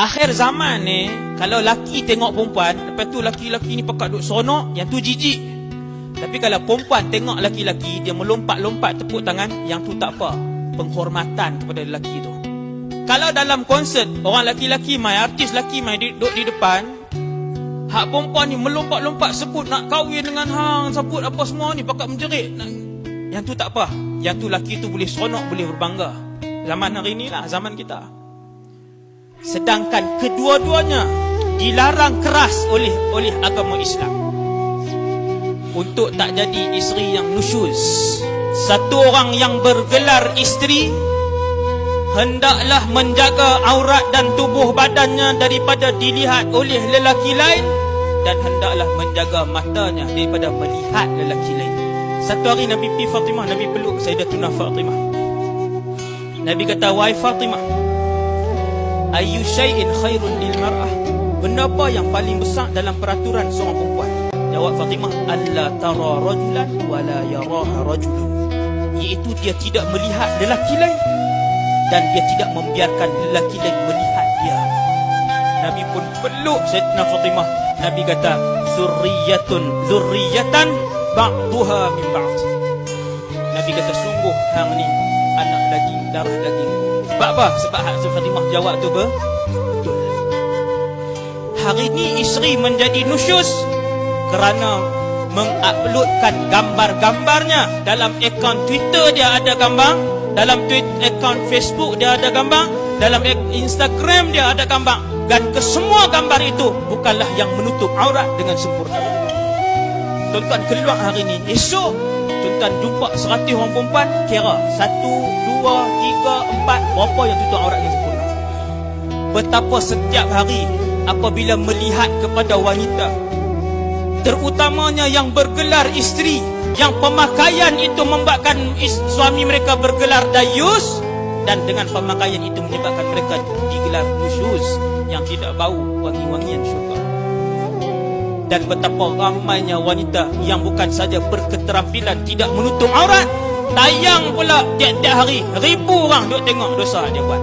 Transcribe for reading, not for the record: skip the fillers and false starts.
Akhir zaman ni, kalau laki tengok perempuan, lepas tu laki-laki ni pakat duk seronok, yang tu jijik. Tapi kalau perempuan tengok laki-laki, dia melompat-lompat tepuk tangan, yang tu tak apa. Penghormatan kepada lelaki tu. Kalau dalam konsert, orang laki-laki main, artis lelaki main duduk di depan, hak perempuan ni melompat-lompat sebut nak kahwin dengan hang, sebut apa semua ni, pakat menjerit. Yang tu tak apa. Yang tu lelaki tu boleh seronok, boleh berbangga. Zaman hari ni lah, zaman kita. Sedangkan kedua-duanya dilarang keras oleh agama Islam untuk tak jadi isteri yang nusyuz. Satu orang yang bergelar isteri hendaklah menjaga aurat dan tubuh badannya daripada dilihat oleh lelaki lain, dan hendaklah menjaga matanya daripada melihat lelaki lain. Satu hari Nabi pergi Fatimah, Nabi peluk Sayyidatuna Fatimah. Nabi kata, "Wahai Fatimah, ayyu syai'in khairun lil mar'ah?" Benda apa yang paling besar dalam peraturan seorang perempuan? Jawab Fatimah, "Alla tara rajulan wa la yaraha rajulun." Iaitu dia tidak melihat lelaki lain dan dia tidak membiarkan lelaki lain melihat dia. Nabi pun peluk Sayyidatina Fatimah. Nabi kata, "Zurriyatan ba'duha min ba'd." Nabi kata, sungguh hang ni anak daging, darah daging. Sebab apa? Sebab Fatimah jawab tu betul. Hari ni isteri menjadi nusyuz kerana menguploadkan gambar-gambarnya. Dalam akaun Twitter dia ada gambar, dalam akaun Facebook dia ada gambar, dalam Instagram dia ada gambar. Dan kesemua gambar itu bukanlah yang menutup aurat dengan sempurna. Tuan-tuan keluar hari ni, esok tuan-tuan jumpa 100 orang perempuan, kira 1, 2, 3, 4, berapa yang tutup aurat yang sempurna. Betapa setiap hari apabila melihat kepada wanita, terutamanya yang bergelar isteri, yang pemakaian itu membuatkan suami mereka bergelar dayus, dan dengan pemakaian itu menyebabkan mereka digelar nusyuz, yang tidak bau wangi-wangian syurga. Dan betapa ramainya wanita yang bukan saja berketerampilan tidak menutup aurat, tayang pula tiap-tiap hari, 1000 orang duk tengok dosa dia buat.